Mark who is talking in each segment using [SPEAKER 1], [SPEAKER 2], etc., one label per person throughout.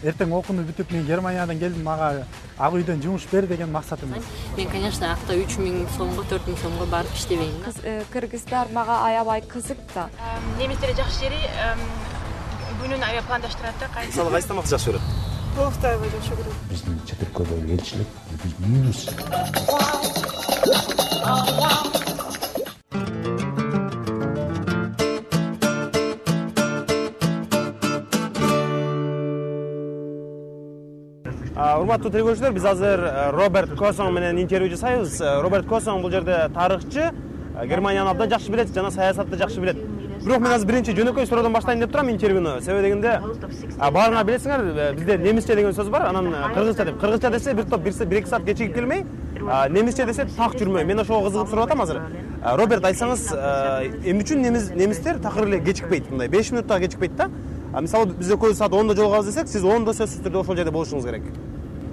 [SPEAKER 1] эртең окууну бүтүп мен Германиядан келдим, мага ак үйдөн жумуш бер деген максатым бар.
[SPEAKER 2] Мен, конечно, акта 3000 сомго, 4000 сомго барып иштебейм.
[SPEAKER 3] Кыргыздар мага аябай кызык да.
[SPEAKER 4] Немистерде жакшы жери күнүн аябай пландаштырат да.
[SPEAKER 5] Мисалы кайсы тамакты жакшы көрөт?
[SPEAKER 4] Полуфтайбы жакшы көрөт.
[SPEAKER 6] Биздин Чатыркөдөгү элчилик биз үйүбүз.
[SPEAKER 5] Урматтуу тергөөчүлөр, биз азыр Роберт Косон менен интервью жасайбыз. Роберт Косон бул жерде тарыхчы, Германияны абдан жакшы билет жана саясатты жакшы билет. Бирок мен азыр биринчи жөнөкөй суроодан баштайын деп турам интервьюну. Себеби дегенде, баарыңар билесиңер, бизде немисче деген сөз бар, анан кыргызча деп. Кыргызча десе бир топ 1-2 саат кечигип келмей, немисче десе так жүрмөй. Мен ошого кызыгып сурап атам азыр. Роберт, айтсаңыз, эмне үчүн немистер такыр эле кечикпейт мындай? 5 минутта кечикпейт да? Мисалы бизде көбү саат 10-да жолугабыз десек, сиз 10-да сөзсүз түрдө ошол жерде болушуңуз керек.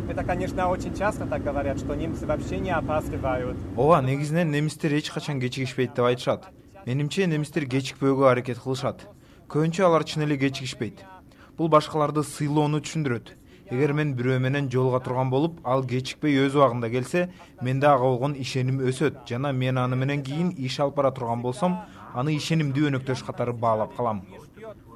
[SPEAKER 7] Это, конечно, очень часто так говорят, что немцы вообще не опаздывают.
[SPEAKER 8] Ооба, негизинен немистер эч качан кечигишпейт деп айтышат. Менимче немистер кечикпөөгө аракет кылышат. Көбүнчө алар чын эле кечигишпейт. Бул башкаларды сыйлоону түшүндүрөт. Эгер мен бирөө менен жолуга турган болуп, ал кечикпей өз убагында келсе, менде ага болгон ишеним өсөт жана мен аны менен кийин иш алып бара турган болсом, аны ишенимдүү өнөктөш катары баалап калам.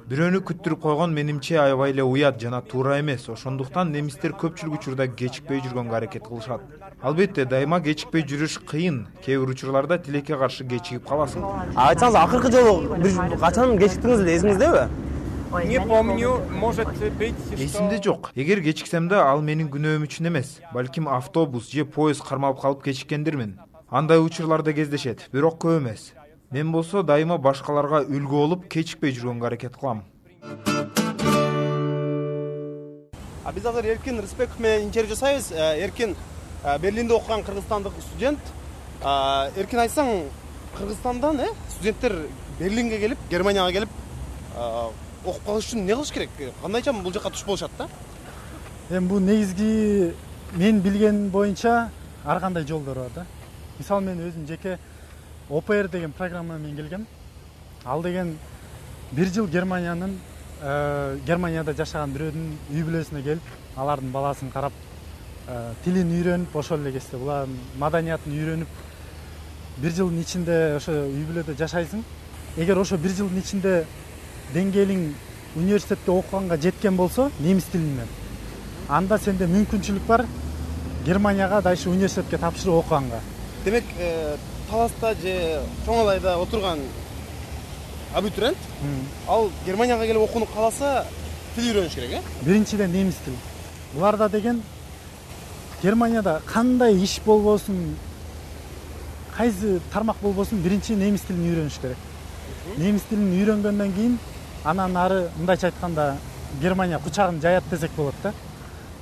[SPEAKER 8] Бирөөнү күттүрүп койгон менимче аябай эле уят жана туура эмес. Ошондуктан немистер көпчүлүк учурда кечикпей жүргөнгө аракет кылышат. Албетте, дайыма кечикпей жүрүш кыйын. Кээ бир учурларда тилекке каршы кечигип каласың.
[SPEAKER 5] Айтсаңыз, акыркы жолу бир качан кечиктиңиз эле эсиңиздеби?
[SPEAKER 7] Не помню, может быть,
[SPEAKER 8] Эсимде жок. Эгер кечиксем да, ал менин күнөөм үчүн эмес. Балким автобус же поезд кармалып калып кечиккендирмин. Андай учурларда кездешет, бирок көп эмес. Мен болсо дайыма башкаларга үлгү болуп, кечикпей жүргөнгө аракет кылам.
[SPEAKER 5] Биз азыр Эркин Рыспеков менен интервью жасайбыз. Эркин Берлинде окуган кыргызстандык студент. Эркин, айтсаң, Кыргызстандан студенттер Берлинге келип, Германияга келип окуп калыш үчүн эмне кылыш керек? Кандайча бул жака туш болушат да?
[SPEAKER 1] Эми бул негизги мен билген боюнча ар кандай жолдор бар да. Мисалы мен өзүм жеке ОПР деген программа менен келгем. Ал деген бир жыл Германияда жашаган бирөөнүн үй бүлөсүнө келип, алардын баласын карап, тилин үйрөнүп, ошол эле кезде булардын маданиятын үйрөнүп, бир жылдын ичинде ошо үй бүлөдө жашайсың. Эгер ошо бир жылдын ичинде деңгээлиң университетте окуганга жеткен болсо, немис тилин менен, анда сенде мүмкүнчүлүк бар Германияга дайшы университетке тапшырып окуганга.
[SPEAKER 5] Демек, Таласта же Чоңалайда отурган абитуриент, ал Германияга келип окууну кааласа, тил үйрөнүш керек,
[SPEAKER 1] Биринчиден немис тили. Буларда деген Германияда кандай иш болбосун, кайсы тармак болбосун, биринчи немис тилин үйрөнүш керек. Немис тилин үйрөнгөндөн кийин анан ары мындайча айтканда Германия кучагын жаят десек болот да.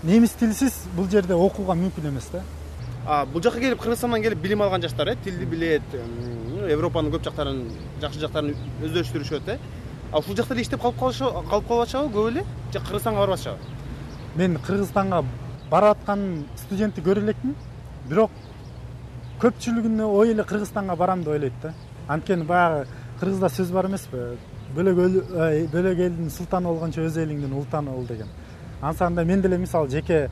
[SPEAKER 1] Немис тилсиз бул жерде окууга мүмкүн эмес да.
[SPEAKER 5] Бул жака келип, Кыргызстандан келип билим алган жаштар, тилди билет, Европанын көп жактарын, жакшы жактарын өздөштүрүшөт, Ушул жакта эле иштеп калып калышабы көп эле, же Кыргызстанга барбашабы?
[SPEAKER 1] Мен Кыргызстанга барып аткан студентти көрө элекмин, бирок көпчүлүгүнө ой эле Кыргызстанга барам деп ойлойт да. Анткени баягы кыргызда сөз бар эмеспи? Бөлөк элдин султаны болгончо өз элиңдин ултаны бол деген. Ансанда мен деле мисалы жеке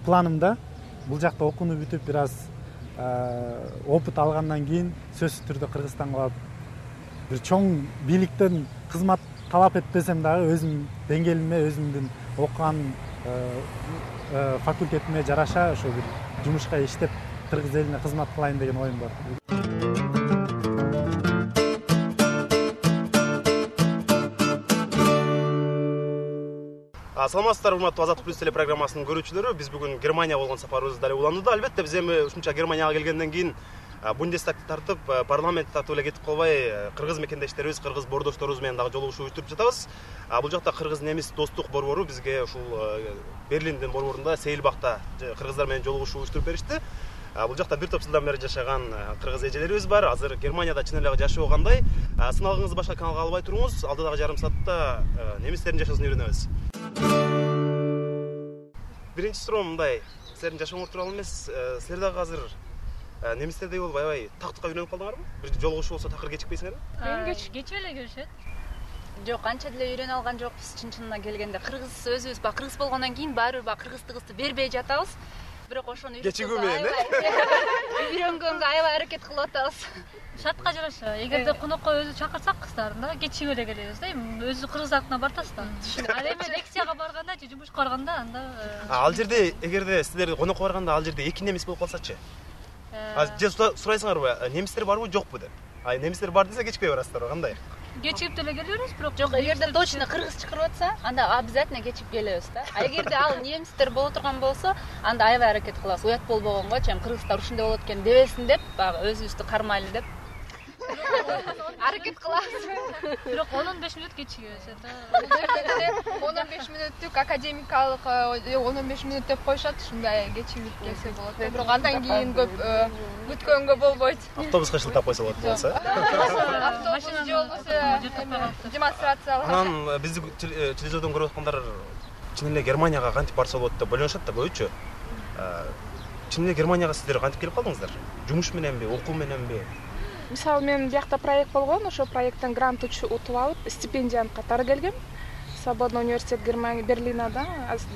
[SPEAKER 1] планымда бул жакта окууну бүтүп бир аз опыт алгандан кийин сөзсүз түрдө Кыргызстанга барып бир чоң бийликтен кызмат талап этпесем дагы өзүм деңгээлиме, өзүмдүн окуган факультетиме жараша ошо бир жумушка иштеп кыргыз элине кызмат кылайын деген оюм бар.
[SPEAKER 5] Саламатсыздар, урматтуу Азаттык плюс телепрограммасынын көрүүчүлөрү. Биз бүгүн Германия болгон сапарыбыз дале уланууда. Албетте биз эми ушунча Германияга келгенден кийин Бундестагты тартып, парламентти тартып эле кетип калбай, кыргыз мекендештерибиз, кыргыз бордошторубуз менен дагы жолугушуу уюштуруп жатабыз. Бул жакта кыргыз-немис достук борбору бизге ушул Берлиндин борборунда Сейилбакта кыргыздар менен жолугушуу уюштуруп беришти. Бул жакта бир топ жылдан бери жашаган кыргыз эжелерибиз бар. Азыр Германияда чын эле жашоо кандай? Сыналгыңызды башка каналга албай туруңуз. Алдыдагы жарым саатта немистердин жашоосун үйрөнөбүз. Биринчи суроом мындай, силердин жашооңор тууралуу эмес, силер дагы азыр немистердей болуп аябай тактыкка үйрөнүп калдыңарбы? Бир жолугушуу болсо такыр кечикпейсиңерби?
[SPEAKER 4] Кечип эле келишет.
[SPEAKER 9] Жок, анча деле үйрөнүп алган жокпуз чын-чынына келгенде. Кыргыз өзүбүз ба кыргыз болгондон кийин баары бир кыргыздыгыбызды бербей жатабыз. Бирок ошону
[SPEAKER 5] Кечигүү менен,
[SPEAKER 9] үйрөнгөнгө аябай аракет кылып атабыз.
[SPEAKER 10] Шартка жараша. Эгерде конокко өзү чакырсак кыздарын да кечип эле келебиз да. Өзү кыргыз артына бартасыз да. Ал эми лекцияга барганда же жумушка барганда анда
[SPEAKER 5] Ал жерде эгерде силер конокко барганда ал жерде эки немис болуп калсачы. Же сурайсыңарбы, немистер барбы, жокпу деп. Немистер бар десе кечикпей барасыздарбы, кандай?
[SPEAKER 10] кечип деле келебиз, бирок
[SPEAKER 9] Жок, эгерде точно кыргыз чакырып атса, анда обязательно кечип келебиз да. Эгерде ал немистер боло турган болсо, анда аябай аракет кылабыз. Уят болбогонго, чейин кыргыздар ушундай болот экен дебесин деп, баягы өзүбүздү кармайлы деп аракет кылабыз.
[SPEAKER 10] бирок 15 мүнөт кечигебиз да.
[SPEAKER 3] 15 мүнөттүк академикалык 15 мүнөт деп коюшат, ушундай кечигип келсе болот. Бирок андан кийин көп күткөнгө болбойт.
[SPEAKER 5] Автобуска шылтап койсо болот болсо.
[SPEAKER 3] Машина же болбосо демонстрациялар.
[SPEAKER 5] Анан бизди телевизордон көрүп аткандар чын эле Германияга кантип барса болот деп ойлонушат да, көбүчө. Чын эле Германияга сиздер кантип келип калдыңыздар? Жумуш мененби, окуу мененби?
[SPEAKER 3] Мисалы мен биякта проект болгон, ошо проекттен грант утуп алып, стипендиянын катары келгем. Свободный университет Германия Берлинада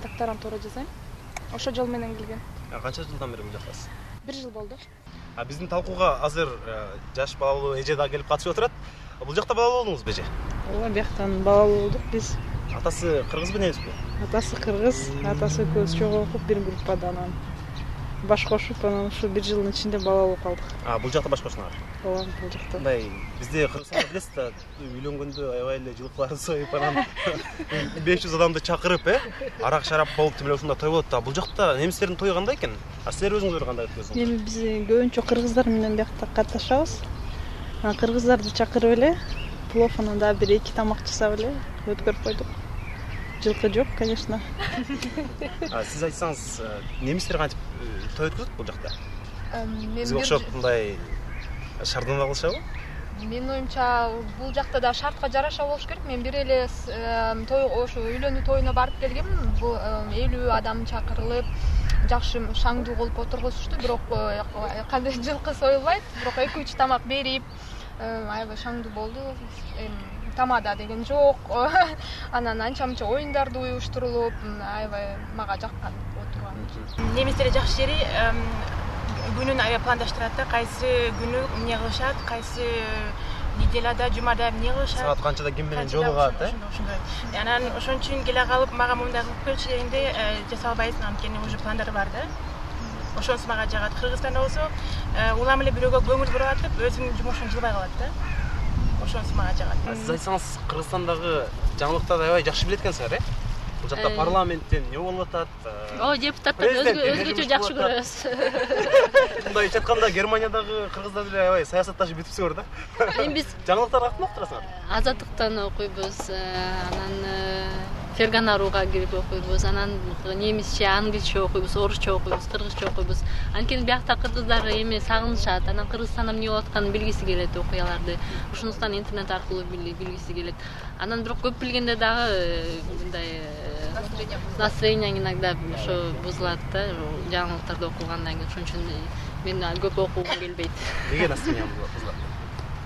[SPEAKER 3] докторантура жасайм. Ошо жол менен келгем.
[SPEAKER 5] Канча жылдан бери бул жактасыз?
[SPEAKER 3] 1 жыл болду.
[SPEAKER 5] Биздин талкууга азыр жаш балалуу эже да келип катышып отурат. Бул жакта балалуу болдуңузбу эже?
[SPEAKER 11] Ооба, бияктан балалуу болдук биз.
[SPEAKER 5] Атасы кыргызбы, немисби?
[SPEAKER 11] Атасы кыргыз, атасы экөөбүз чогуу окуп бир группада анан баш кошуп, анан ушу 1 жылдын ичинде балалуу калдык.
[SPEAKER 5] Бул жакта баш кошуңар?
[SPEAKER 11] Ооба, бул жакта.
[SPEAKER 5] Мындай бизде Кыргызстанда билесиз да, үйлөнгөндө аябай эле жылкыларын союп, анан 500 адамды чакырып, арак шарап болуп, тим эле ушундай той болот да. Бул жакта немистердин тою кандай экен? Силер өзүңүздөр кандай өткөзөңүздөр?
[SPEAKER 11] Эми биз көбүнчө кыргыздар менен биякта катнашабыз. Кыргыздарды чакырып эле, плов анан дагы 1-2 тамак жасап эле өткөрүп койдук. Жылкы жок, конечно.
[SPEAKER 5] Сиз айтсаңыз, немистер кантип той өткөзөт бул жакта?
[SPEAKER 3] Бизге
[SPEAKER 5] окшоп мындай шардана кылышабы?
[SPEAKER 3] Менин оюмча бул жакта да шартка жараша болуш керек. Мен бир эле той, ошо үйлөнүү тоюна барып келгем. Бул 50 адам чакырылып, жакшы шаңдуу кылып отургузушту. Бирок кандай жылкы союлбайт. Бирок 2-3 тамак берип, аябай шаңдуу болду. Тамада деген жок. Анан анча-мынча оюндарды уюштурулуп, аябай мага жаккан отурган.
[SPEAKER 4] Немистердин жакшы жери күнүн аябай пландаштырат да, кайсы күнү эмне кылышат, кайсы неделада, жумада эмне кылышат.
[SPEAKER 5] Саат канчада ким менен жолугат,
[SPEAKER 4] Анан ошон үчүн келе калып, мага мындай кылып берчи дегенде жаса албайсың, анткени уже пландары бар да. Ошонусу мага жагат. Кыргызстанда болсо, улам эле бирөөгө көңүл буруп атып, өзүнүн жумушун жылбай калат да. Ошонусу мага жагат.
[SPEAKER 5] Сиз айтсаңыз, Кыргызстандагы жаңылыктарды аябай жакшы билет экенсиңер, Бул жакта парламенттен эмне болуп атат?
[SPEAKER 2] Депутаттар өзгөчө жакшы көрөбүз.
[SPEAKER 5] Мындай айтканда Германиядагы кыргыздар деле аябай саясатташып бүтүпсүңөр да.
[SPEAKER 2] Эми биз
[SPEAKER 5] жаңылыктарды кантип уктурасыңар?
[SPEAKER 2] Азаттыктан окуйбуз, анан Ферганаруга кирип окуйбуз, анан немисче, англисче окуйбуз, орусча окуйбуз, кыргызча окуйбуз. Анткени биякта кыргыздар эми сагынышат, анан Кыргызстанда эмне болуп атканын билгиси келет окуяларды. Ушунустан интернет аркылуу билгиси келет. Анан бирок көп билгенде дагы мындай настроение иногда ошо бузулат да, жаңылыктарды окугандан кийин. Ошон үчүн мен көп окугум келбейт.
[SPEAKER 5] Неге настроение бузулат?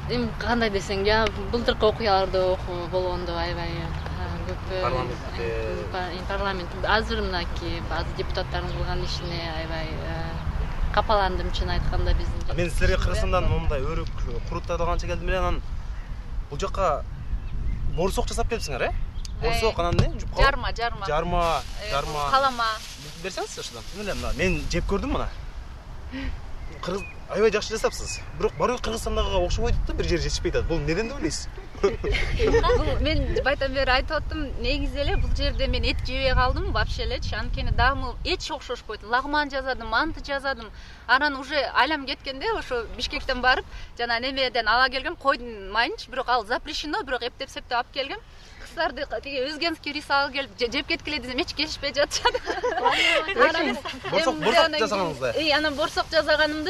[SPEAKER 2] Эми кандай десең, былтыркы окуяларды болгондо аябай парламент азыр мынакей баазы депутаттардын кылган ишине аябай капаландым, чын айтканда биздин.
[SPEAKER 5] Мен силерге Кыргызстандан мындай өрүк куруттарды канча келдим эле, анан бул жака борсок жасап келипсиңер, Борсок анан эмне? Жарма.
[SPEAKER 9] Калама.
[SPEAKER 5] Берсеңиз ошондон. Эмне мына мен жеп көрдүм мына. Кыргыз аябай жакшы жасапсыз. Бирок баары Кыргызстандагыга окшобойт да, бир жери жетишпейт атат. Бул неден деп ойлойсуз?
[SPEAKER 9] Мен байтан бери айтып аттым, негизи эле бул жерде мен эт жебей калдым вообще элечи. Анткени даамы эч окшошпойт. Лагман жазадым, манты жазадым. Анан уже айлам кеткенде ошо Бишкектен барып, жана немеден ала келгем койдун майынчы, бирок ал запрещено, бирок эптеп алып келгем. Кыздарды тиги өзгенский рис алып келип жеп кеткиле десем эч келишпей жатышат.
[SPEAKER 5] Борсок жасаганыңызда.
[SPEAKER 9] Анан борсок жасаганымды